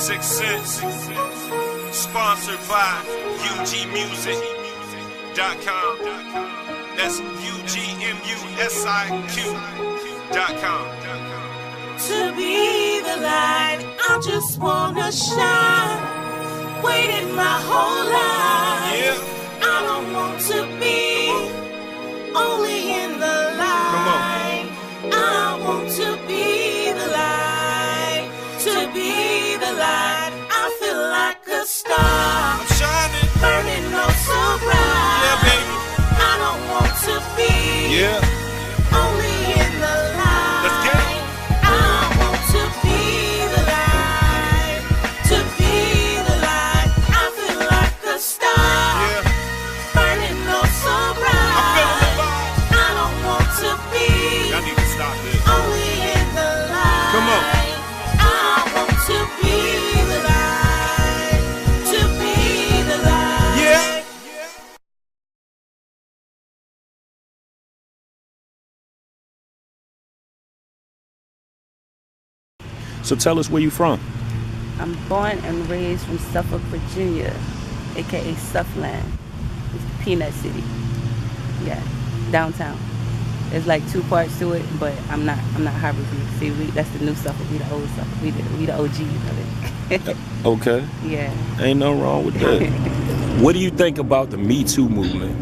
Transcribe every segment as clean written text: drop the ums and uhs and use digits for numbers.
6 Cents, sponsored by UGmusic.com. That's UGMUSIQ.com. To be the light, I just wanna shine. Waited my whole life. Yeah. I don't want to be only in the light. I want to be the light. To be the light, I feel like a star. I'm shining. Burning oh so bright. Yeah, baby. I don't want to be only in the light. Let's get it. I want to be the light. To be the light, I feel like a star. Yeah. Burning oh so bright. I'm feeling the vibe. I don't want to be Y'all need to stop this. only in the light. Come on. I want to be the light. To be the light. Yeah. So tell us where you from. I'm born and raised from Suffolk, Virginia, aka Suffland. It's the Peanut City. Yeah, downtown. There's like 2 parts to it, but I'm not Harvard. See, that's the new Suffolk. We the old Suffolk. We the OGs of it. Okay. Yeah. Ain't no wrong with that. What do you think about the Me Too movement?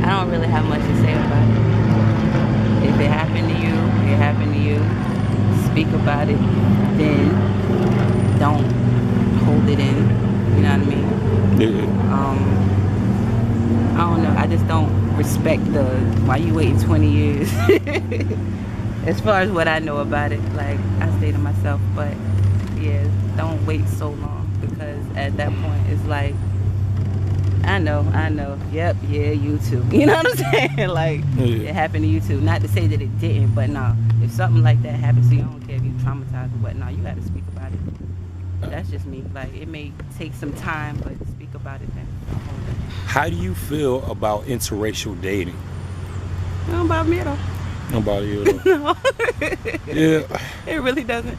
I don't really have much to say about it. If it happened to you, it happened to you. Speak about it, then don't hold it in. You know what I mean? Yeah. I don't know. I just don't respect the why you waiting 20 years. As far as what I know about it, like I stay to myself. But yeah, don't wait so long, because at that point it's like, I know. Yep, yeah, you too. You know what I'm saying? Like, It happened to you too. Not to say that it didn't, but no. If something like that happens to you, I don't care if you're traumatized or whatnot, you got to speak about it. That's just me. Like, it may take some time, but speak about it then. How do you feel about interracial dating? Don't bother me at all. Nobody you though. No. Yeah. It really doesn't.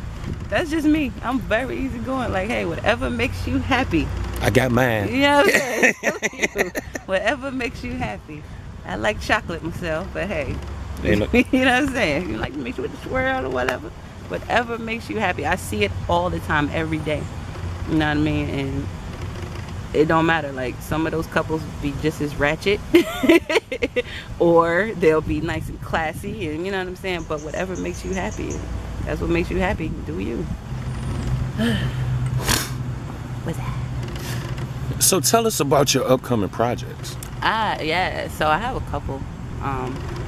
That's just me. I'm very easygoing. Like, hey, whatever makes you happy. I got mine. You know what I'm saying? Whatever makes you happy. I like chocolate myself, but hey, you know what I'm saying? You like to mix it with the swirl or whatever. Whatever makes you happy. I see it all the time, every day. You know what I mean? And it don't matter. Like, some of those couples be just as ratchet, or they'll be nice and classy, and you know what I'm saying? But whatever makes you happy, that's what makes you happy. Do you? What's that? So tell us about your upcoming projects. Yeah, so I have a couple.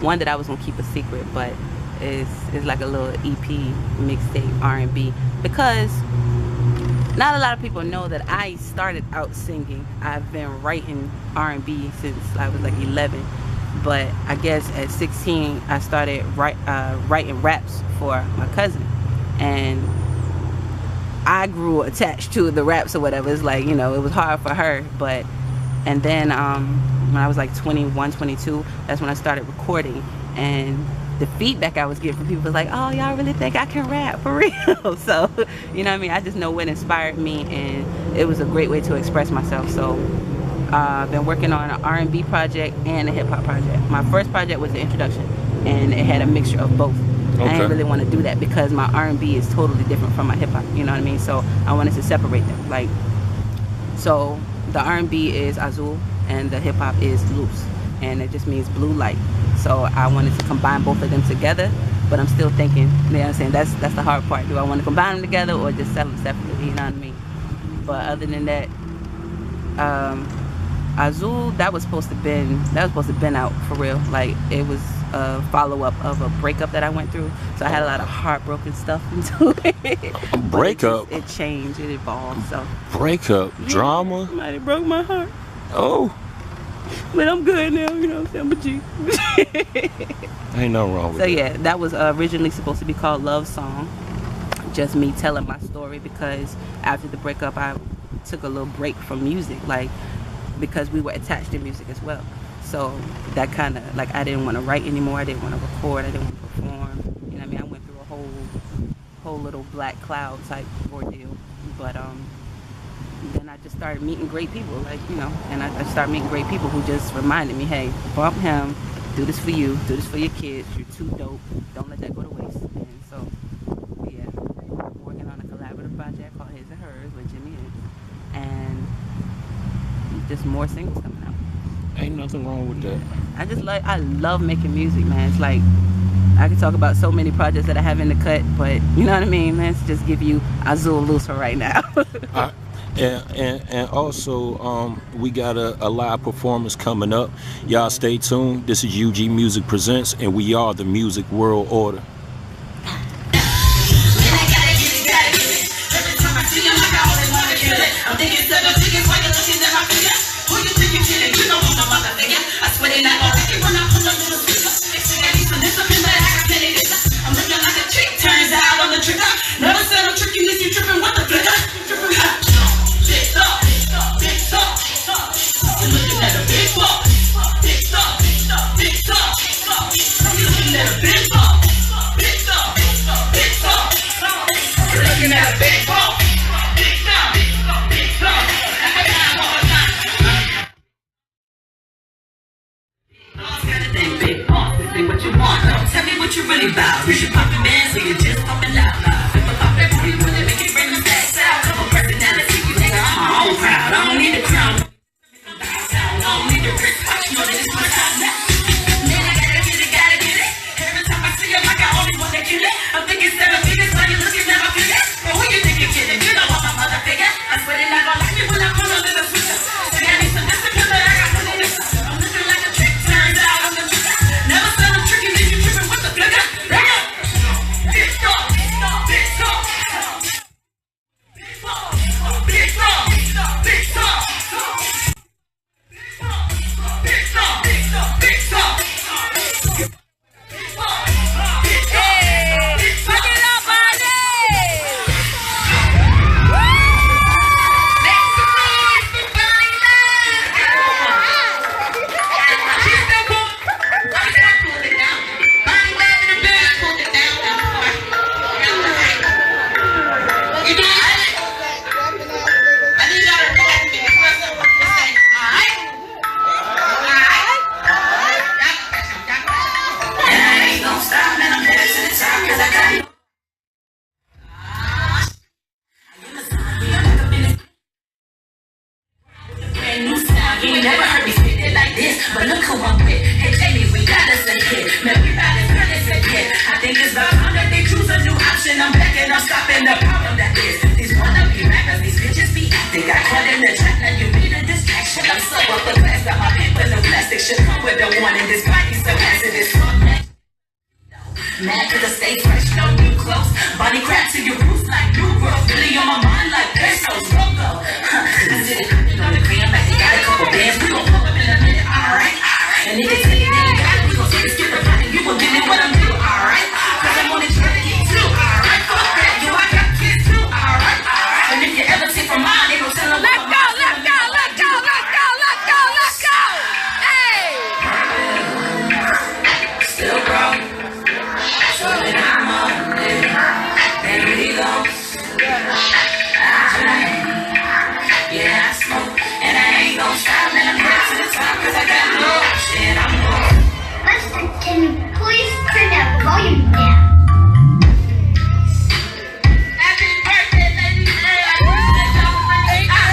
One that I was gonna keep a secret, but is like a little EP mixtape R&B, because not a lot of people know that I started out singing. I've been writing R&B since I was like 11, but I guess at 16 I started writing raps for my cousin, and I grew attached to the raps or whatever. It's like, you know, it was hard for her, and then when I was like 21, 22, that's when I started recording, and the feedback I was getting from people was like, oh, y'all really think I can rap for real? So, you know what I mean? I just know what inspired me, and it was a great way to express myself. So I've been working on an R&B project and a hip-hop project. My first project was the introduction, and it had a mixture of both. Okay. I didn't really want to do that because my R&B is totally different from my hip-hop, you know what I mean? So I wanted to separate them. Like, so the R&B is azul and the hip-hop is luz, and it just means blue light. So I wanted to combine both of them together, but I'm still thinking, you know what I'm saying? That's the hard part. Do I want to combine them together or just sell them separately, you know what I mean? But other than that, Azul, that was supposed to been out for real. Like, it was a follow-up of a breakup that I went through, so I had a lot of heartbroken stuff into it. A breakup? It changed, it evolved. So breakup, yeah, drama. Somebody broke my heart. Oh. But I'm good now, you know what I'm saying? I'm a G. Ain't nothing wrong with So that. yeah, that was originally supposed to be called Love Song. Just me telling my story, because after the breakup I took a little break from music, like, because we were attached to music as well. So that kind of, like, I didn't want to write anymore. I didn't want to record. I didn't want to perform. You know what I mean? I went through a whole little black cloud type ordeal. But then I just started meeting great people, like, you know, and I started meeting great people who just reminded me, hey, bump him, do this for you, do this for your kids, you're too dope, don't let that go to waste. And so, yeah, working on a collaborative project called His and Hers with Jimmy is, and just more singles coming out. Ain't nothing wrong with that. I love making music, man. It's like, I could talk about so many projects that I have in the cut, but you know what I mean? Let's just give you Azul Luz for right now. And also, we got a live performance coming up. Y'all stay tuned. This is UG Music Presents, and we are the Music World Order. I'm thinking 7 figures while you're looking at my figure. Who you think you're kidding? You know I'm a motherfucker. I swear they not gonna make it when I pull up to the speaker. I need some discipline, but I got plenty of this. I'm looking like a trick, turns out on the trigger. Never said I'm tricking this, you tripping with the flicker. Tripping hot. Big talk, big talk, you're looking at a big talk. Big talk, big talk, you're looking at a big talk. Big talk, big talk, you're looking at a big talk. What you want? Tell me what you really about. You should pop your man, so you just popping loud. If I pop that booty, will it make it bring the stacks out? Couple personality, you think I'm my own crowd. I don't need a crown. I don't need a wrist watch. You know that it's my time now. Man, I gotta get it. Every time I see him, like I only want to kill it. I'm thinking 7 figures, while you looking at my figure. But who you think you're kidding? You know I'm a mother figure. I swear they not gonna like me when I pull up to the switcher. See, I need some discipline, but I got plenty of this. I'm looking like a trick, turns out on the trigger. Never said I'm tricking, then you tripping with the flicker. Big talk, big talk, big talk, big talk, big talk, big talk, big talk. But look who I'm with. Hey Jamie, we got us a kid. Man, we about as good as a kid. I think it's about time that they choose a new option. I'm back and I'm stopping the problem that is. These wannabe rappers, these bitches be acting. Got caught in the trap, now you need a distraction. I'm so up the class that my paper, no plastic should come with the warning. This body so hazardous. Mad cause I stay fresh, no new clothes. Body crap to your roots like new growth. Really on my mind like pesos, logo. I did it on the gram like they got a couple bands. We gon' pull up in a minute, alright. And if it's anything you got it, we gon' take a skip a cut and you gon' give me what I'm due, alright. Cause I'm on this trying to get too, alright. Fuck that, yo, I got kids too, alright. And if you ever take from mine, they gon' tell them let's go, let's go, let's go, let's go, let's go, let's go. Hey! Still broke. So then I'm on it. There we go. I drink. Yeah, I smoke. And I ain't gon' stop. And I'm headed to the top. Cause I got no shit. I'm low. Listen, can you please turn that volume down? Happy birthday, lady. Thank you.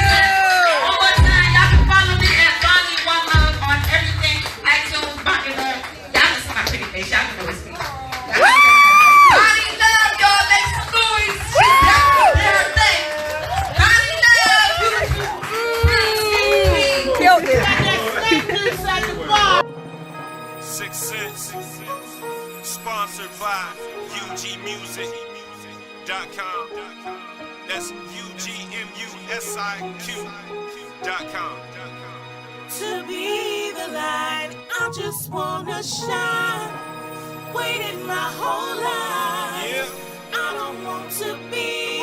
One more time, y'all can follow me at Bonnie One Love on everything. iTunes, Bonnie Love. Y'all can see my pretty face. Y'all can know it's me. Bonnie Love, y'all make some noise. Bonnie Love. Killed it. 6 cents. Sponsored by UGmusic.com. That's UGMUSIQ.com. To be the light, I just wanna shine. Waited my whole life. Yeah. I don't want to be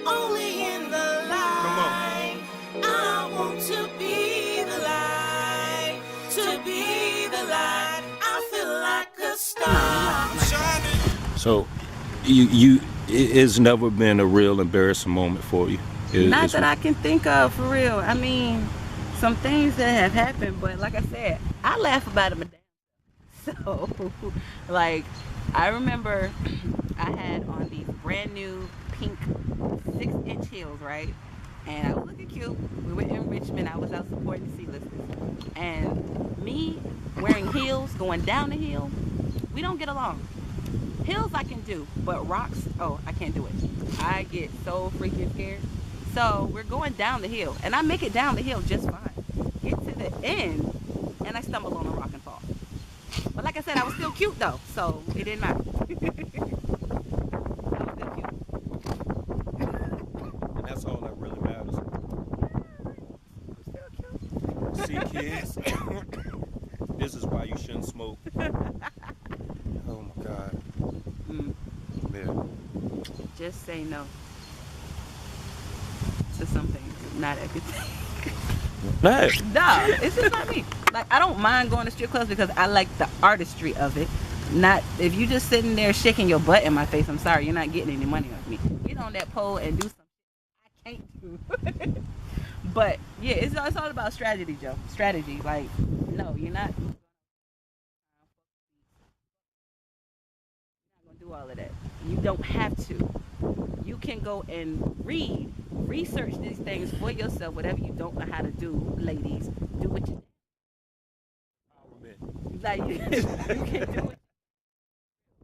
only in the light. Come on. I want to be the light. to be the light. I feel like a star. Shining. So, you it's never been a real embarrassing moment for you. Not that I can think of, for real. I mean, some things that have happened, but like I said, I laugh about them. So, like, I remember I had on these brand new pink 6-inch heels, right? And I was looking cute. We were in Richmond. I was out supporting the C-listers. And me wearing heels, going down the hill, we don't get along. Hills I can do, but rocks, oh, I can't do it. I get so freaking scared. So we're going down the hill, and I make it down the hill just fine. Get to the end, and I stumble on a rock and fall. But like I said, I was still cute though, so it didn't matter. I was still cute. And that's all that really matters. I'm still cute. See, kids, this is why you shouldn't smoke. Oh my God. Yeah. Just say no to some things, not everything. Hey. Nah, it's just not me. Like, I don't mind going to strip clubs because I like the artistry of it. Not if you just sitting there shaking your butt in my face. I'm sorry, you're not getting any money off me. Get on that pole and do something I can't do. But yeah, it's all about strategy, Joe. Strategy. Like, no, you're not gonna do all of that. You don't have to. You can go and research these things for yourself. Whatever you don't know how to do, ladies, do what you like. You can do it.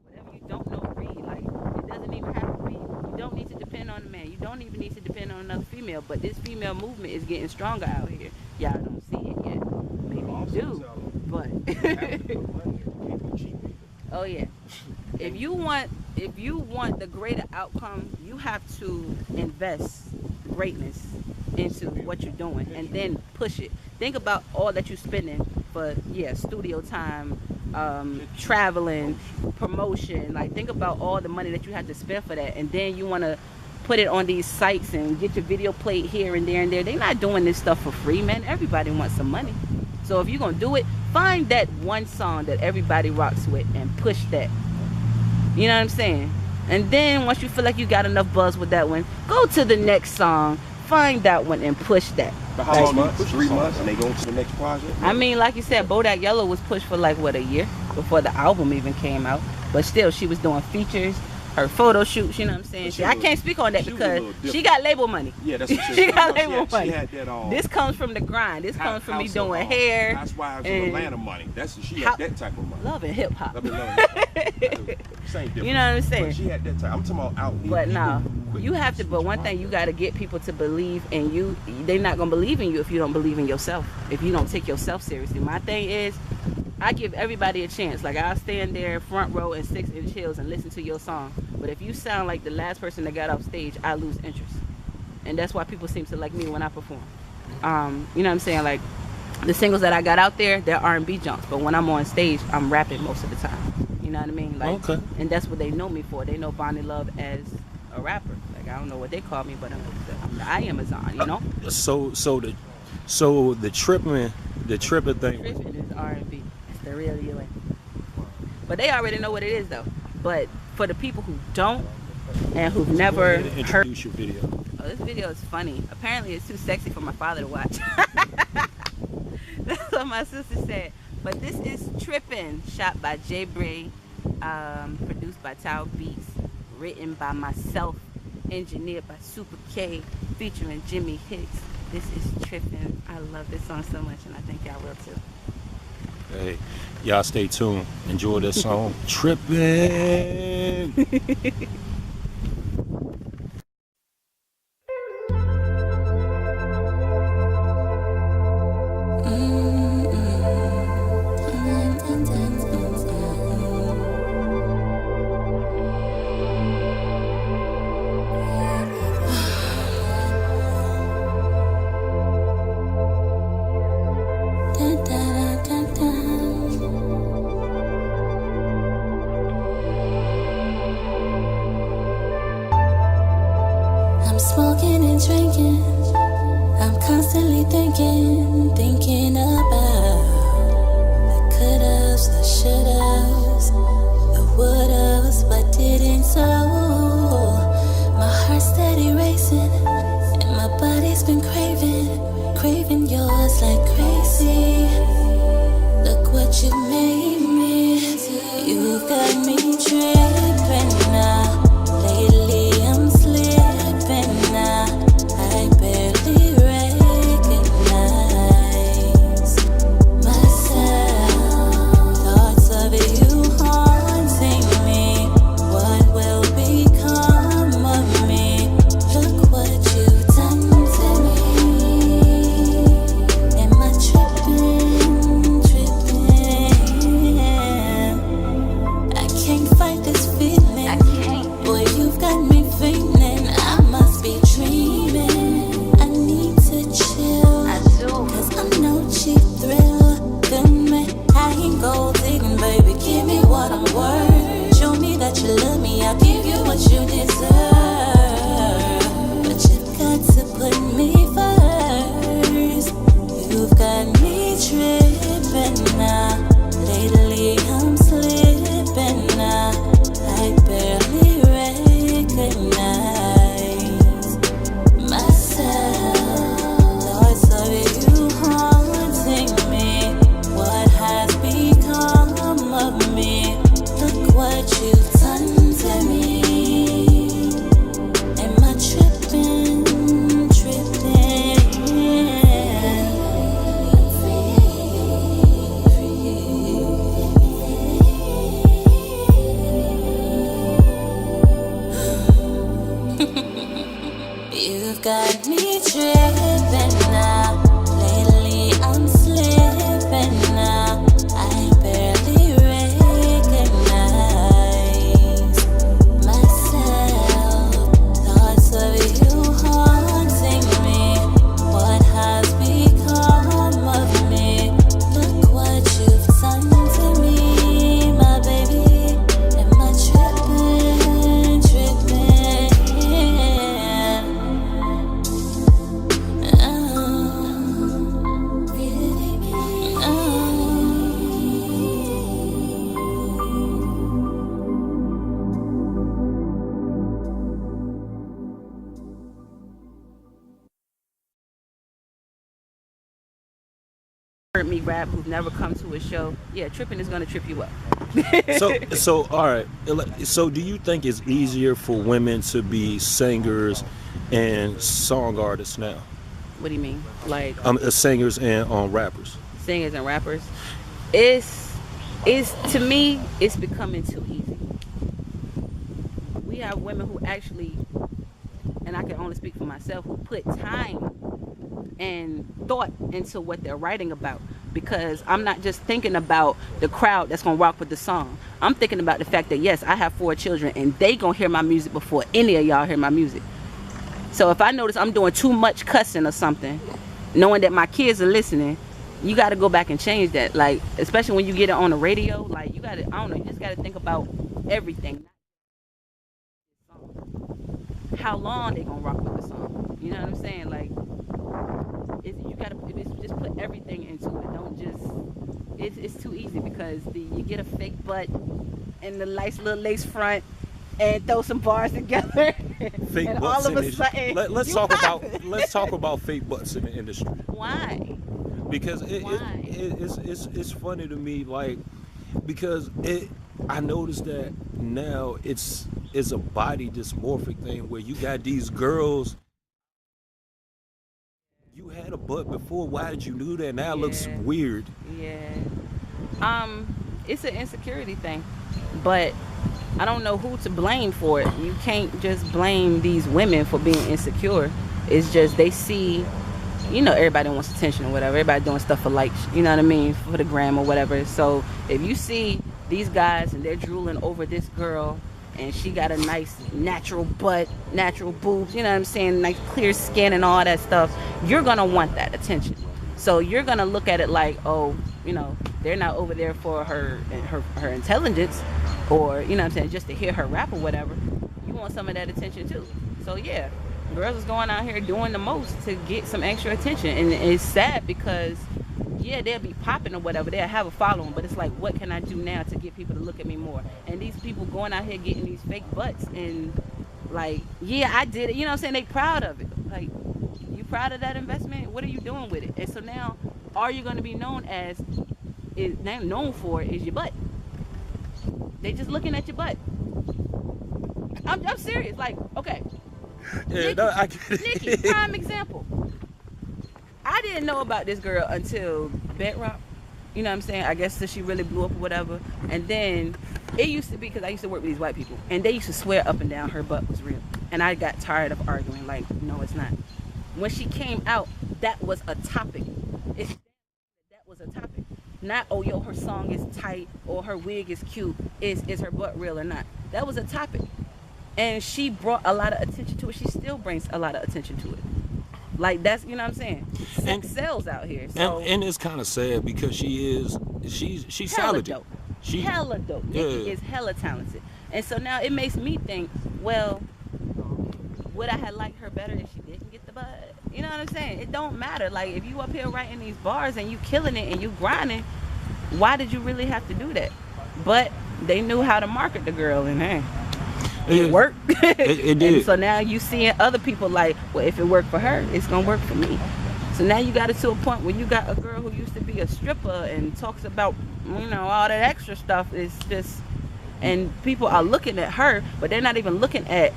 Whatever you don't know, read. Like, it doesn't even have to be. You don't need to depend on a man. You don't even need to depend on another female. But this female movement is getting stronger out here. Y'all don't see it yet. Maybe you do, but oh yeah. If you want the greater outcome, you have to invest greatness into what you're doing and then push it. Think about all that you're spending for studio time, traveling, promotion. Like, think about all the money that you have to spend for that, and then you want to put it on these sites and get your video played here and there and there. They're not doing this stuff for free, man. Everybody wants some money. So if you're gonna do it, find that one song that everybody rocks with and push that. You know what I'm saying? And then once you feel like you got enough buzz with that one, go to the next song, find that one and push that. But how long months? 3 months, and they go to the next project? I mean, like you said, Bodak Yellow was pushed for like, what, a year before the album even came out. But still, she was doing features, her photo shoots, you know what I'm saying? I can't speak on that because she got label money. Yeah, that's what she got label money. She had that all. This comes from the grind. This comes from me doing hair. That's why I was in Atlanta money. She had that type of money. Love and hip hop. Same difference. You know what I'm saying? But she had that type. I'm talking about out here. But no, you have to. But one thing, you got to get people to believe in you. They're not gonna believe in you if you don't believe in yourself. If you don't take yourself seriously. My thing is, I give everybody a chance. Like, I'll stand there front row in 6-inch heels and listen to your song. But if you sound like the last person that got off stage, I lose interest. And that's why people seem to like me when I perform. You know what I'm saying? Like, the singles that I got out there, they're R&B jumps. But when I'm on stage, I'm rapping most of the time. You know what I mean? Like, okay. And that's what they know me for. They know Bonnie Love as a rapper. Like, I don't know what they call me, but I'm the Amazon, you know? So the tripping thing. Tripping is R&B. It's the real UN. But they already know what it is, though. But for the people who don't and who've never heard... Introduce your video. Oh, this video is funny. Apparently, it's too sexy for my father to watch. That's what my sister said. But this is Trippin', shot by Jay Bray, produced by Tao Beats, written by myself, engineered by Super K, featuring Jimmy Hicks. This is Trippin'. I love this song so much, and I think y'all will too. Hey, y'all stay tuned. Enjoy this song. Trippin'. you made me. You've got me tripping now. Lately I'm slipping now. I barely recognize myself. Thoughts of you haunting me. What will become of me? Look what you've done to me. Am I tripping, tripping? I can't fight this feeling. Boy, you've got me feeling I must be dreaming. I need to chill, cause I'm no cheap thrill. Feel me, I ain't gold digging, baby. Give me what I'm worth. Show me that you love me, I'll give you what you deserve. But you've got to put me first. You've got me tripping now. Lately I'm slipping now. I barely recognize myself. Thoughts of you haunting me. What has become of me? Look what you've done to me. Am I tripping, tripping? You've got me tripping now. Lately I'm slipping now. I barely recognize myself. Thoughts of you haunting me. What has become of me? Look what you've done to me, my baby. Am I tripping, tripping? Heard me rap who've never come to a show, yeah, tripping is gonna trip you up. So all right. So do you think it's easier for women to be singers and song artists now? What do you mean? Like Singers and rappers. singers and rappers? It's to me, it's becoming too easy. We have women who actually, and I can only speak for myself, who put time and thought into what they're writing about, because I'm not just thinking about the crowd that's gonna rock with the song. I'm thinking about the fact that yes, I have 4 children and they gonna hear my music before any of y'all hear my music. So if I notice I'm doing too much cussing or something, knowing that my kids are listening, you got to go back and change that. Like, especially when you get it on the radio, like you got to, I don't know, you just got to think about everything. How long they gonna rock with the song? You know what I'm saying? Like, you gotta just put everything into it. Don't just. It's too easy because you get a fake butt and the nice little lace front and throw some bars together. Fake and butts all of in a the sudden, let's talk about fake butts in the industry. Why? Because Why? it's funny to me, like, because I noticed that now it's a body dysmorphic thing where you got these girls. You had a butt before. Why did you do that? Now it looks Yeah. weird. Yeah. It's an insecurity thing, but I don't know who to blame for it. You can't just blame these women for being insecure. It's just they see, you know, everybody wants attention or whatever. Everybody doing stuff for likes, you know what I mean, for the gram or whatever. So if you see these guys and they're drooling over this girl and she got a nice natural butt, natural boobs, you know what I'm saying, nice clear skin and all that stuff, you're gonna want that attention. So you're gonna look at it like, oh, you know, they're not over there for her intelligence, or, you know what I'm saying, just to hear her rap or whatever. You want some of that attention too. So yeah, girls is going out here doing the most to get some extra attention, and it's sad because yeah, they'll be popping or whatever, they'll have a following, but it's like, what can I do now to get people to look at me more? And these people going out here getting these fake butts and like, yeah, I did it, you know what I'm saying, they proud of it. Like, you proud of that investment? What are you doing with it? And so now, are you going to be known as is known for is your butt. They just looking at your butt. I'm serious. Like, okay. Yeah, Nikki, no, I get it. Nikki, prime example. I didn't know about this girl until Bedrock. You know what I'm saying? I guess till she really blew up or whatever. And then it used to be, because I used to work with these white people, and they used to swear up and down her butt was real. And I got tired of arguing, like, no, it's not. When she came out, that was a topic. That was a topic. Not, oh, yo, her song is tight or her wig is cute. Is her butt real or not? That was a topic. And she brought a lot of attention to it. She still brings a lot of attention to it. Like, that's, you know what I'm saying? Sex sells out here. So. And it's kind of sad because she's hella talented. dope. Hella dope. Nikki is hella talented. And so now it makes me think, well, would I have liked her better if she didn't get the butt? You know what I'm saying? It don't matter. Like, if you up here writing these bars and you killing it and you grinding, why did you really have to do that? But they knew how to market the girl, and hey, it worked. It did. And so now you seeing other people like, well, if it worked for her, it's gonna work for me. So now you got it to a point where you got a girl who used to be a stripper and talks about, you know, all that extra stuff. It's just, and people are looking at her, but they're not even looking at,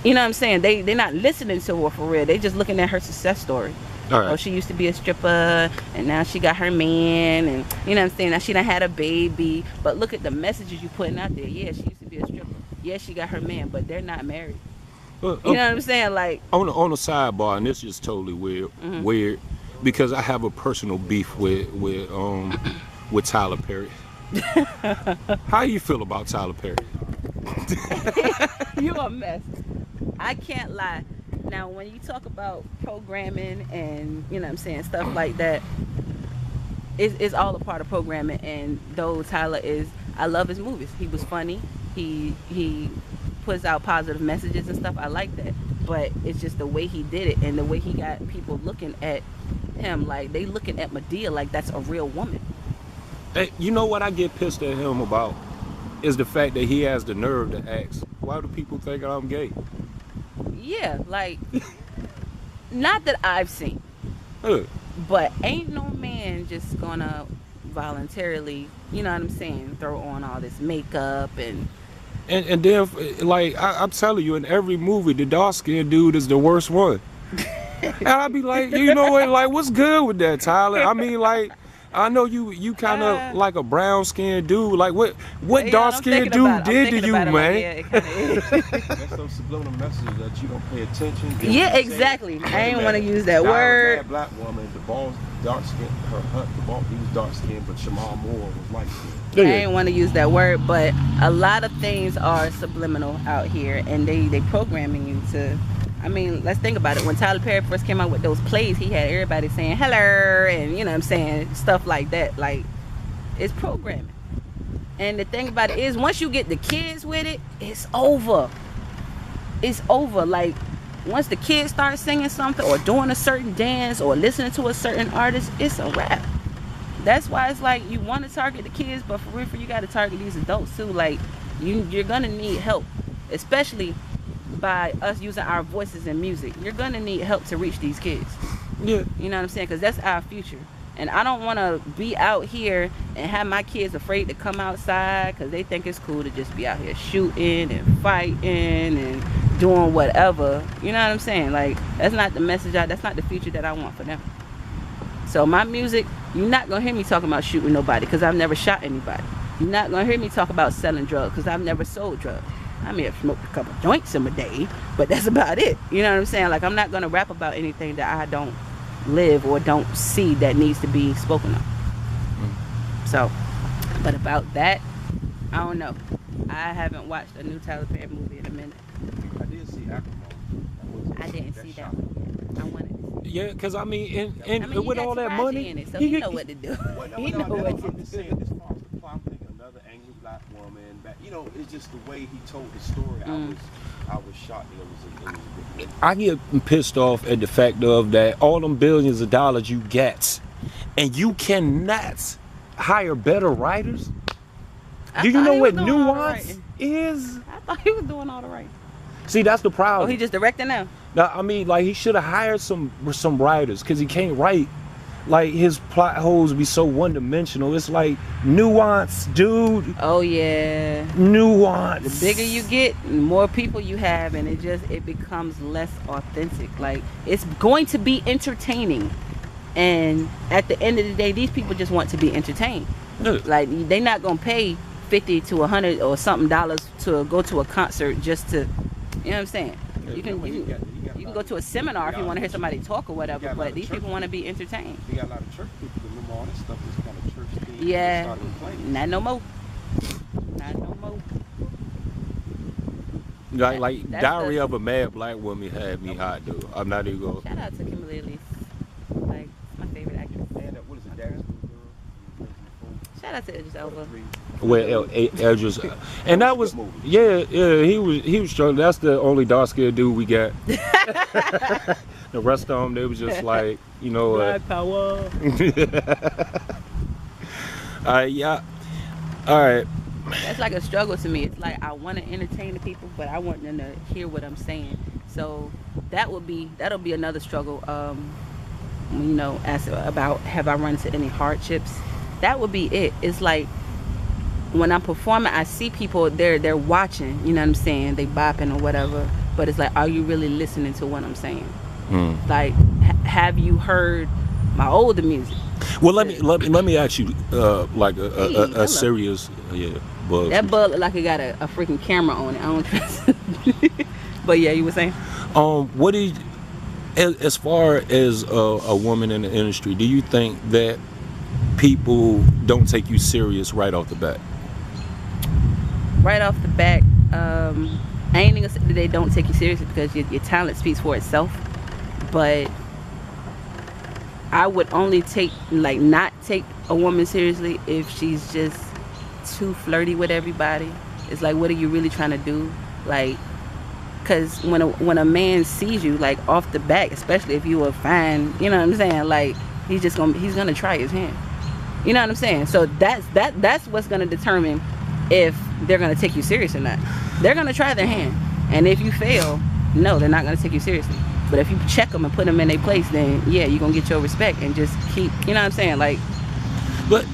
you know what I'm saying? They're not listening to her for real. They just looking at her success story. All right. Oh, she used to be a stripper, and now she got her man, and you know what I'm saying? Now she done had a baby. But look at the messages you putting out there. Yeah, she used to be a stripper. Yeah, she got her man, but they're not married. You know what I'm saying? Like, on a sidebar, and this is totally weird, because I have a personal beef with Tyler Perry. How you feel about Tyler Perry? you a mess. I can't lie. Now, when you talk about programming and, you know what I'm saying, stuff like that, it's all a part of programming. And though Tyler is, I love his movies. He was funny. He puts out positive messages and stuff. I like that. But it's just the way he did it and the way he got people looking at him, like they looking at Madea like that's a real woman. Hey, you know what I get pissed at him about is the fact that he has the nerve to ask, why do people think I'm gay? Yeah, like, not that I've seen, but ain't no man just gonna voluntarily, you know what I'm saying, throw on all this makeup and then, like, I'm telling you, in every movie, the dark-skinned dude is the worst one. And I'd be like, you know what, like, what's good with that, Tyler? I mean, like, I know you kind of like a brown-skinned dude. Like, what dark-skinned dude did to you, man? Like, That's those subliminal messages that you don't pay attention. Yeah, exactly. I ain't want to use that word. Mad black woman, the boss, dark skin. The boss, he was dark skinned, but Jamal Moore was light skinned. I ain't want to use that word, but a lot of things are subliminal out here, and they programming you to. I mean, let's think about it. When Tyler Perry first came out with those plays, he had everybody saying hello, and you know what I'm saying, stuff like that. Like, it's programming. And the thing about it is, once you get the kids with it, it's over. It's over. Like, once the kids start singing something or doing a certain dance or listening to a certain artist, it's a wrap. That's why it's like you want to target the kids, but for real, you got to target these adults too. Like, you're gonna need help, especially by us using our voices in music. You're gonna need help to reach these kids. Yeah. You know what I'm saying? Because that's our future. And I don't want to be out here and have my kids afraid to come outside because they think it's cool to just be out here shooting and fighting and doing whatever. You know what I'm saying? Like, that's not the message. That's not the future that I want for them. So my music, you're not gonna hear me talking about shooting nobody because I've never shot anybody. You're not gonna hear me talk about selling drugs because I've never sold drugs. I may have smoked a couple joints in my day, but that's about it. You know what I'm saying? Like, I'm not gonna rap about anything that I don't live or don't see that needs to be spoken of. So, but about that, I don't know. I haven't watched a new Tyler Perry movie in a minute. I did see Acrimony. I didn't see that one yet. I wanted to. Yeah, because I mean, and with all that money, in it, so he know what to do. He know what to I'm do. just saying, as far as the plot, I'm thinking another angry black woman. But, you know, it's just the way he told the story. I was shocked that it was a good movie. I get pissed off at the fact of that all them billions of dollars you get, and you cannot hire better writers. Do you know what nuance is? I thought he was doing all the writing. See, that's the problem. Oh, he just directing now? Now, I mean, like, he should have hired some writers because he can't write. like his plot holes be so one-dimensional. It's like nuance, dude. Oh yeah. Nuance. The bigger you get, the more people you have, and it becomes less authentic. Like, it's going to be entertaining, and at the end of the day, these people just want to be entertained. Yeah. Like, they not gonna pay $50 to $100 or something dollars to go to a concert just to, you know what I'm saying? You can go to a seminar if you want to hear somebody talk or whatever, but these people want to be entertained. You got a lot of church people. Remember all this stuff is kind of church themed. Yeah, not no more. Not no more. Like That's Diary the- of a Mad Black Woman had me hot, dude. I'm not even going. Shout out to Kimberly Elise. Like, my favorite actress. And what is it, Daddy's Girl? Shout out to Idris Elba. Well, Edges, and that was he was struggling. That's the only dark skinned dude we got. The rest of them, they was just like, you know, Black power. yeah, all right. That's like a struggle to me. It's like I want to entertain the people, but I want them to hear what I'm saying. So that'll be another struggle. You know, ask about have I run into any hardships? That would be it. It's like when I'm performing, I see people they're watching. You know what I'm saying? They bopping or whatever. But it's like, are you really listening to what I'm saying? Like, have you heard my older music? Well, let me ask you like a serious bug. That bug look like it got a freaking camera on it. I don't trust it. But yeah, you were saying? What do you, as far as a woman in the industry, do you think that people don't take you serious right off the bat? Right off the bat, I ain't even gonna say that they don't take you seriously, because your talent speaks for itself. But I would only not take a woman seriously if she's just too flirty with everybody. It's like, what are you really trying to do? Like, because when a man sees you, like, off the bat, especially if you are fine, you know what I'm saying? Like, he's gonna try his hand. You know what I'm saying? So that's what's gonna determine if they're gonna take you serious or not. They're gonna try their hand, and if you fail, no, they're not gonna take you seriously. But if you check them and put them in their place, then yeah, you're gonna get your respect and just keep, you know what I'm saying? Like, but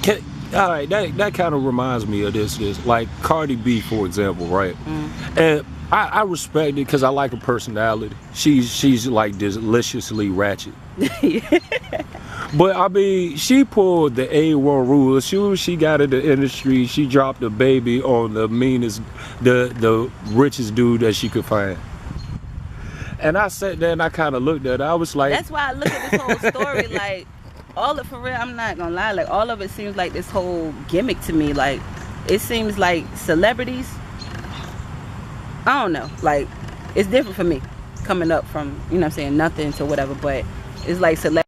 all right, that kind of reminds me of this like Cardi B, for example, right? And I respect it because I like her personality. She's like deliciously ratchet. But I mean, she pulled the A1 rule. As soon as she got in the industry, she dropped a baby on the meanest, the richest dude that she could find. And I sat there and I kind of looked at it. I was like, that's why I look at this whole story like, all of, for real, I'm not gonna lie, like, all of it seems like this whole gimmick to me. Like, it seems like celebrities, I don't know, like, it's different for me coming up from, you know what I'm saying, nothing to whatever, but it's like celebrities